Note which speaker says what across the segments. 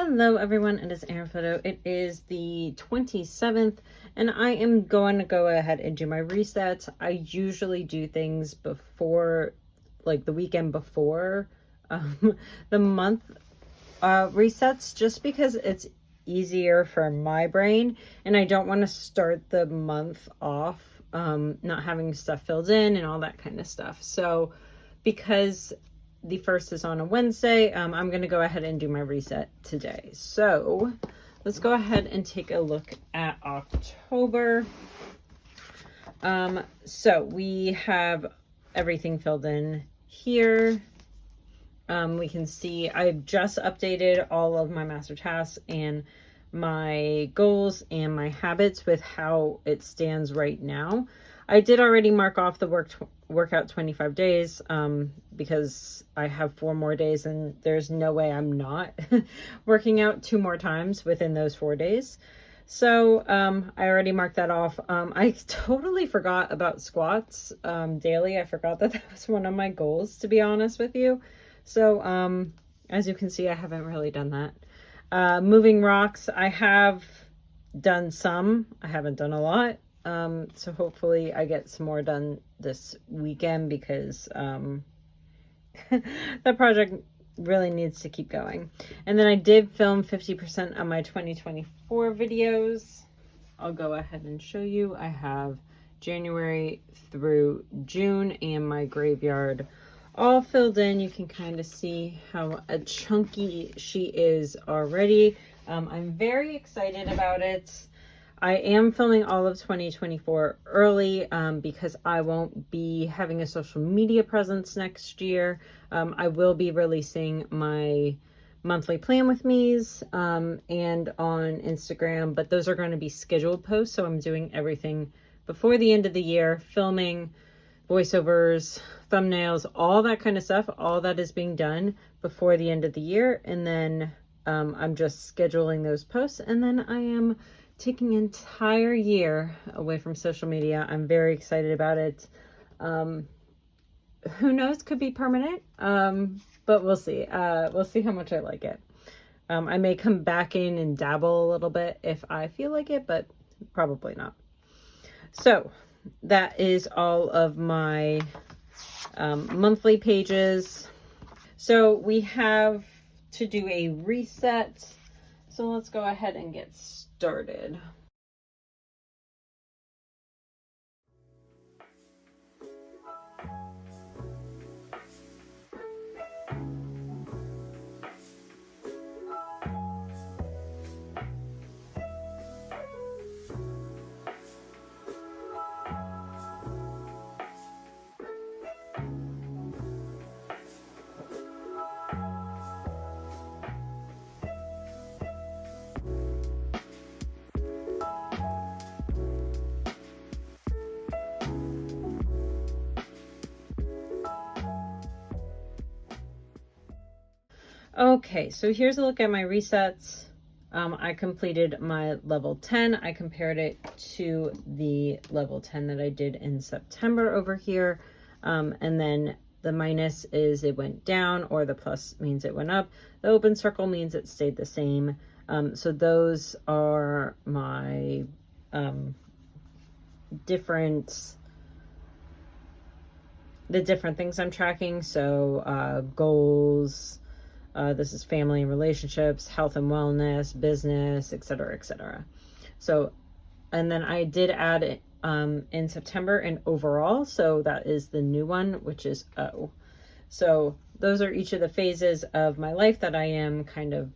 Speaker 1: Hello everyone, it is Erin Photo. It is the 27th and I am going to go ahead and do my resets. I usually do things before, like the weekend before the month resets, just because it's easier for my brain and I don't want to start the month off not having stuff filled in and all that kind of stuff. So because the first is on a Wednesday, I'm going to go ahead and do my reset today. So let's go ahead and take a look at October. So we have everything filled in here. We can see I've just updated all of my master tasks and my goals and my habits with how it stands right now. I did already mark off the workout 25 days because I have 4 more days and there's no way I'm not working out 2 more times within those 4 days. So I already marked that off. I totally forgot about squats daily. I forgot that was one of my goals, to be honest with you. So as you can see, I haven't really done that. Moving rocks, I have done some. I haven't done a lot. So hopefully I get some more done this weekend because that project really needs to keep going. And then I did film 50% of my 2024 videos. I'll go ahead and show you. I have January through June and my graveyard all filled in. You can kind of see how a chunky she is already. I'm very excited about it. I am filming all of 2024 early because I won't be having a social media presence next year. I will be releasing my monthly plan with me's and on Instagram, but those are going to be scheduled posts. So I'm doing everything before the end of the year, filming, voiceovers, thumbnails, all that kind of stuff. All that is being done before the end of the year. And then I'm just scheduling those posts, and then I am taking an entire year away from social media. I'm very excited about it. Who knows, could be permanent, but we'll see. We'll see how much I like it. I may come back in and dabble a little bit if I feel like it, but probably not. So that is all of my monthly pages. So we have to do a reset. So let's go ahead and get started. Okay, so here's a look at my resets. I completed my level 10. I compared it to the level 10 that I did in September over here. And then the minus is it went down, or the plus means it went up. The open circle means it stayed the same. So those are my different things I'm tracking. So goals, this is family and relationships, health and wellness, business, etc., etc. So, and then I did add it in September and overall. So that is the new one, which is O. So those are each of the phases of my life that I am kind of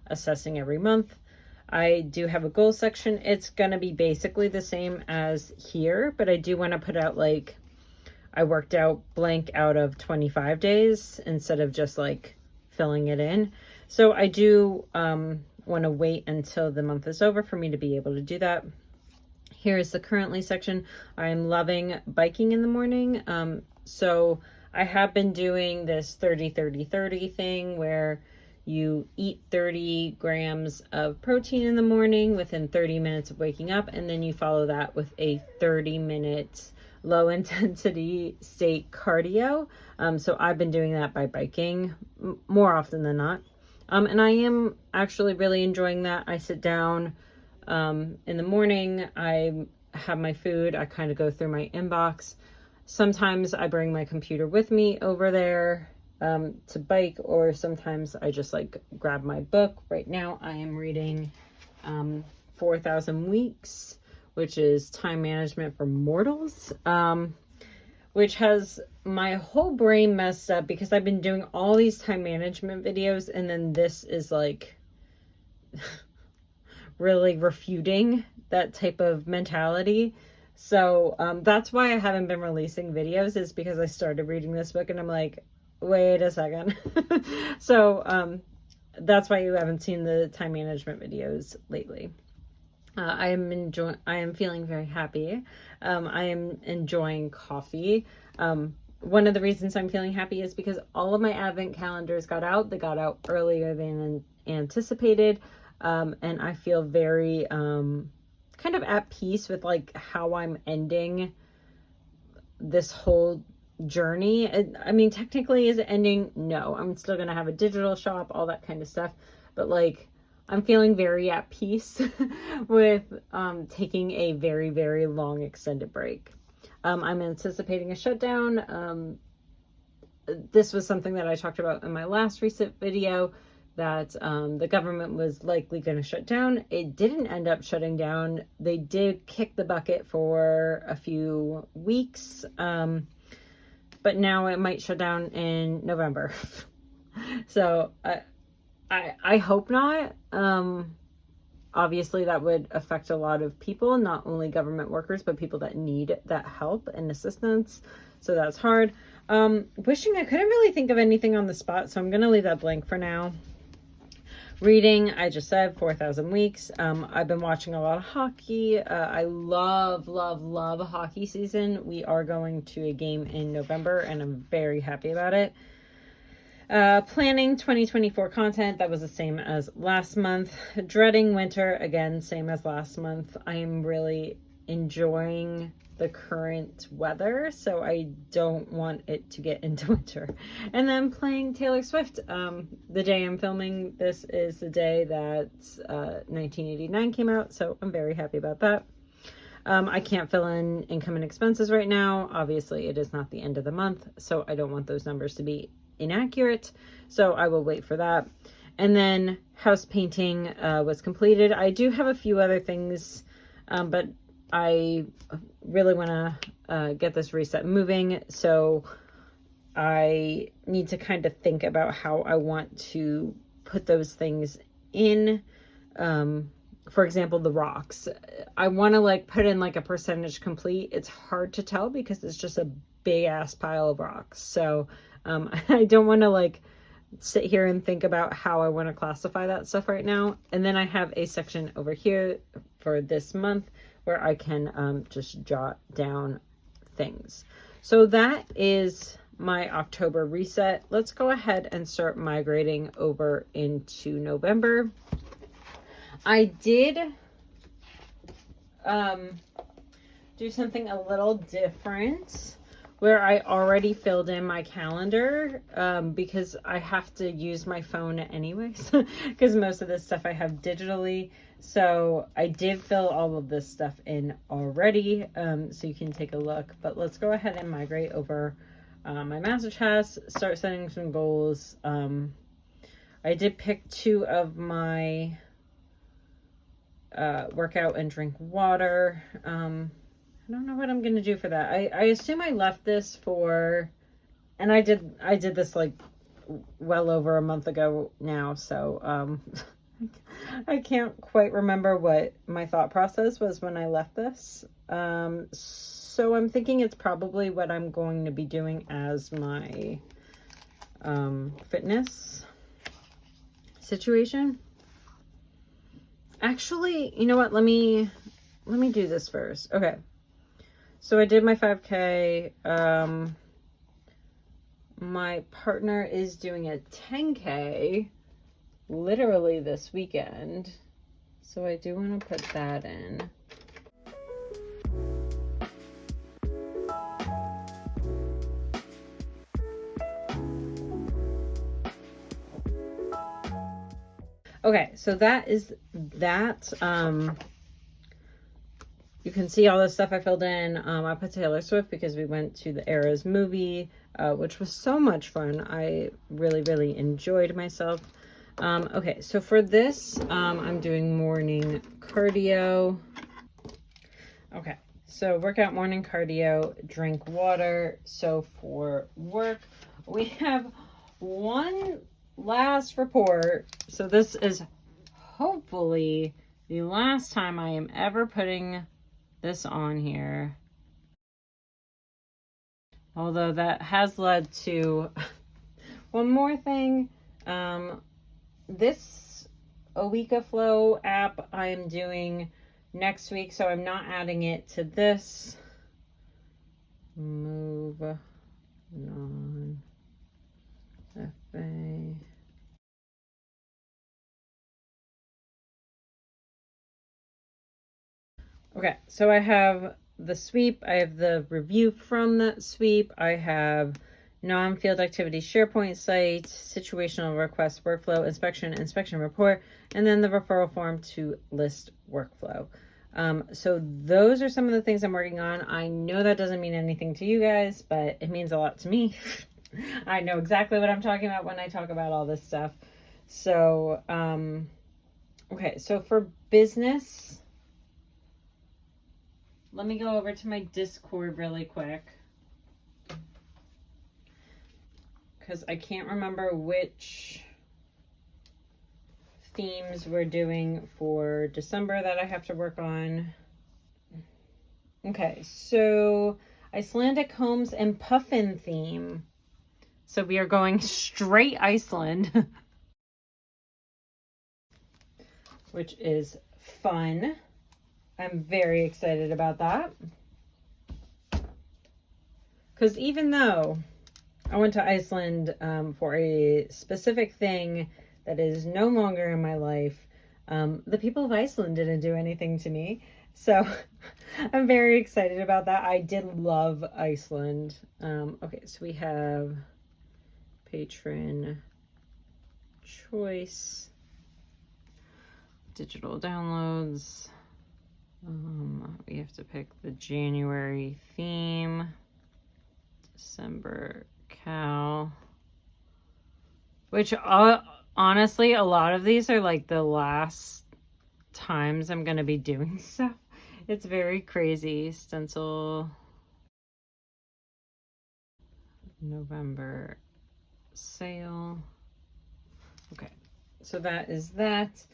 Speaker 1: assessing every month. I do have a goal section. It's going to be basically the same as here, but I do want to put out like I worked out blank out of 25 days instead of just like filling it in. So I do want to wait until the month is over for me to be able to do that. Here is the currently section. I'm loving biking in the morning. So I have been doing this 30-30-30 thing where you eat 30 grams of protein in the morning within 30 minutes of waking up, and then you follow that with a 30-minute low intensity state cardio. So I've been doing that by biking more often than not. And I am actually really enjoying that. I sit down in the morning, I have my food, I kind of go through my inbox. Sometimes I bring my computer with me over there to bike, or sometimes I just like grab my book. Right now I am reading 4,000 Weeks, which is time management for mortals, which has my whole brain messed up because I've been doing all these time management videos, and then this is like really refuting that type of mentality. So that's why I haven't been releasing videos, is because I started reading this book and I'm like, wait a second. So that's why you haven't seen the time management videos lately. I am feeling very happy. I am enjoying coffee. One of the reasons I'm feeling happy is because all of my advent calendars got out. They got out earlier than anticipated. And I feel very kind of at peace with like how I'm ending this whole journey. I mean, technically, is it ending? No, I'm still gonna have a digital shop, all that kind of stuff, but like I'm feeling very at peace with taking a very, very long extended break. I'm anticipating a shutdown. This was something that I talked about in my last recent video, that the government was likely going to shut down. It didn't end up shutting down. They did kick the bucket for a few weeks, but now it might shut down in November. So I hope not. Obviously, that would affect a lot of people, not only government workers, but people that need that help and assistance. So that's hard. Wishing I couldn't really think of anything on the spot, so I'm going to leave that blank for now. Reading, I just said 4,000 Weeks. I've been watching a lot of hockey. I love hockey season. We are going to a game in November, and I'm very happy about it. Planning 2024 content, that was the same as last month. Dreading winter, again, same as last month. I am really enjoying the current weather, so I don't want it to get into winter. And then playing Taylor Swift. The day I'm filming this is the day that 1989 came out, so I'm very happy about that. I can't fill in income and expenses right now. Obviously, it is not the end of the month, so I don't want those numbers to be inaccurate, so I will wait for that. And then house painting was completed. I do have a few other things, but I really want to get this reset moving, so I need to kind of think about how I want to put those things in. For example, the rocks. I want to like put in like a percentage complete. It's hard to tell because it's just a big ass pile of rocks. So I don't want to like sit here and think about how I want to classify that stuff right now. And then I have a section over here for this month where I can just jot down things. So that is my October reset. Let's go ahead and start migrating over into November. I did do something a little different where I already filled in my calendar because I have to use my phone anyways because most of this stuff I have digitally. So I did fill all of this stuff in already, so you can take a look. But let's go ahead and migrate over my master chest, start setting some goals. I did pick 2 of my workout and drink water. I don't know what I'm gonna do for that. I assume I left this for, and I did this like well over a month ago now, so I can't quite remember what my thought process was when I left this. So I'm thinking it's probably what I'm going to be doing as my fitness situation. Actually, you know what? Let me do this first. Okay. So I did my 5K. My partner is doing a 10K literally this weekend. So I do want to put that in. Okay, so that is that. You can see all the stuff I filled in. I put Taylor Swift because we went to the Eras movie, which was so much fun. I really, really enjoyed myself. Okay, so for this, I'm doing morning cardio. Okay, so workout, morning cardio, drink water. So for work, we have one last report. So this is hopefully the last time I am ever putting this on here. Although that has led to one more thing. This Awika Flow app I am doing next week, so I'm not adding it to this. Move on. FA. Okay, so I have the sweep. I have the review from that sweep. I have non-field activity SharePoint site, situational request workflow, inspection report, and then the referral form to list workflow. So those are some of the things I'm working on. I know that doesn't mean anything to you guys, but it means a lot to me. I know exactly what I'm talking about when I talk about all this stuff. So, okay, so for business, let me go over to my Discord really quick, because I can't remember which themes we're doing for December that I have to work on. Okay, so Icelandic homes and puffin theme. So we are going straight Iceland, which is fun. I'm very excited about that. Because even though I went to Iceland for a specific thing that is no longer in my life, the people of Iceland didn't do anything to me. So I'm very excited about that. I did love Iceland. Okay, so we have patron choice, digital downloads. We have to pick the January theme, December cow, which honestly, a lot of these are like the last times I'm going to be doing stuff. It's very crazy. Stencil, November sale. Okay, so that is that.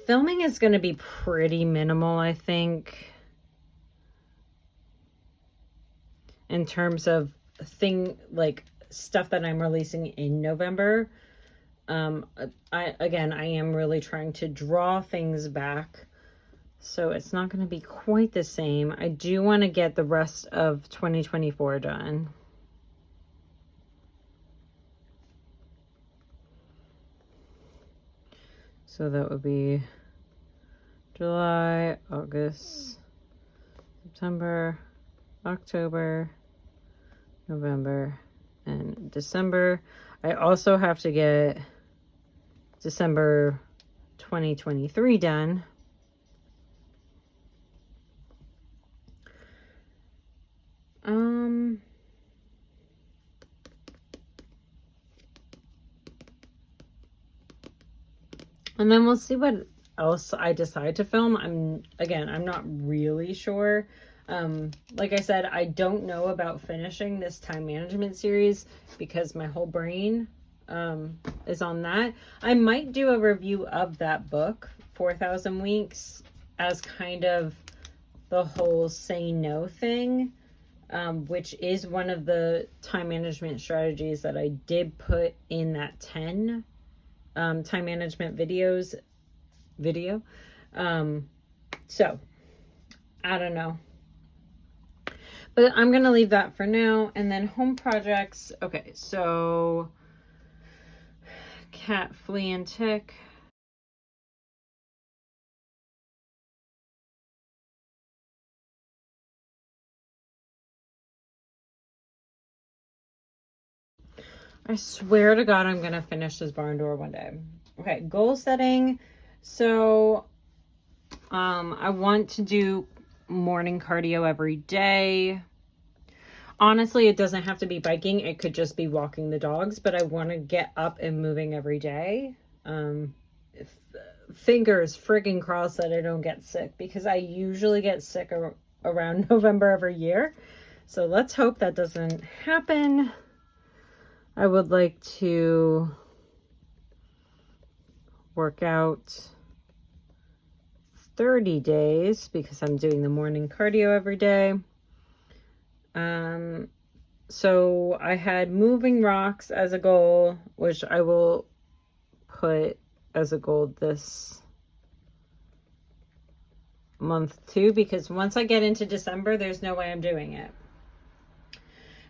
Speaker 1: Filming is going to be pretty minimal, I think, in terms of stuff that I'm releasing in November. I am really trying to draw things back, so it's not going to be quite the same. I do want to get the rest of 2024 done. So that would be July, August, September, October, November, and December. I also have to get December 2023 done. And then we'll see what else I decide to film. I'm not really sure. Like I said, I don't know about finishing this time management series because my whole brain is on that. I might do a review of that book, 4,000 Weeks, as kind of the whole say no thing, which is one of the time management strategies that I did put in that 10 time management video. So I don't know, but I'm gonna leave that for now. And then home projects. Okay, so cat, flea, and tick. I swear to God, I'm gonna finish this barn door one day. Okay, goal setting. So I want to do morning cardio every day. Honestly, it doesn't have to be biking. It could just be walking the dogs, but I want to get up and moving every day. Fingers friggin' crossed that I don't get sick, because I usually get sick around November every year. So let's hope that doesn't happen. I would like to work out 30 days because I'm doing the morning cardio every day. So I had moving rocks as a goal, which I will put as a goal this month too, because once I get into December, there's no way I'm doing it.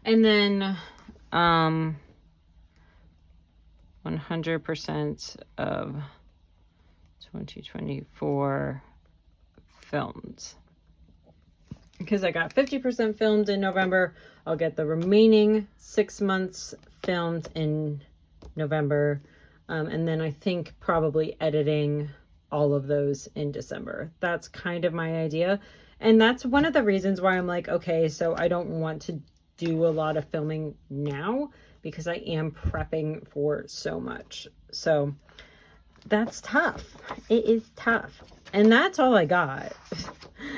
Speaker 1: And then 100% of 2024 filmed, because I got 50% filmed in November. I'll get the remaining 6 months filmed in November, and then I think probably editing all of those in December. That's kind of my idea, and that's one of the reasons why I'm like, okay, so I don't want to do a lot of filming now, because I am prepping for so much. So that's tough. It is tough. And that's all I got,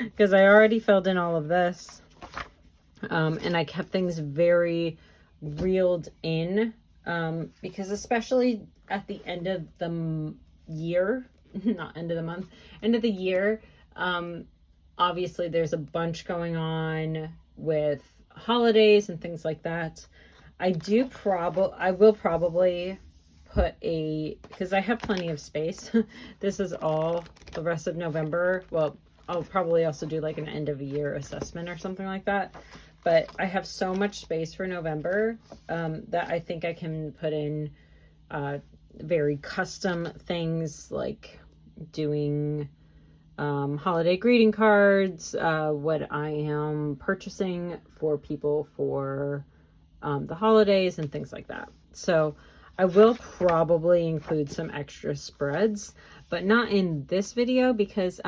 Speaker 1: because I already filled in all of this. And I kept things very reeled in, because especially at the end of the year, not end of the month, end of the year, obviously there's a bunch going on with holidays and things like that. I will probably put because I have plenty of space. This is all the rest of November. Well, I'll probably also do like an end of year assessment or something like that. But I have so much space for November that I think I can put in very custom things, like doing holiday greeting cards, what I am purchasing for people for the holidays and things like that. So I will probably include some extra spreads, but not in this video, because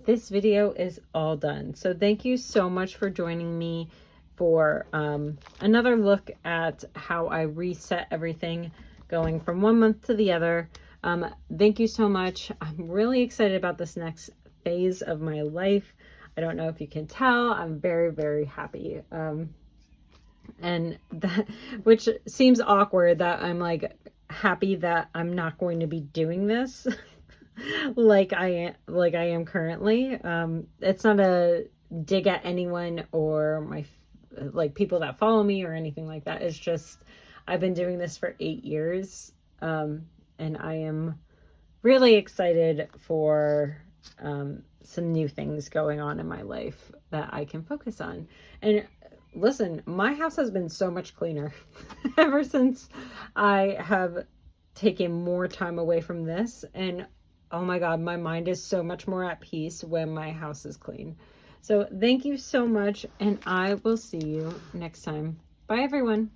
Speaker 1: this video is all done. So thank you so much for joining me for another look at how I reset everything going from one month to the other. Thank you so much. I'm really excited about this next phase of my life. I don't know if you can tell, I'm very, very happy. And that, which seems awkward, that I'm like happy that I'm not going to be doing this like I am currently. It's not a dig at anyone or my people that follow me or anything like that. It's just I've been doing this for 8 years, and I am really excited for some new things going on in my life that I can focus on. And listen, my house has been so much cleaner ever since I have taken more time away from this. And oh my God, my mind is so much more at peace when my house is clean. So thank you so much, and I will see you next time. Bye, everyone.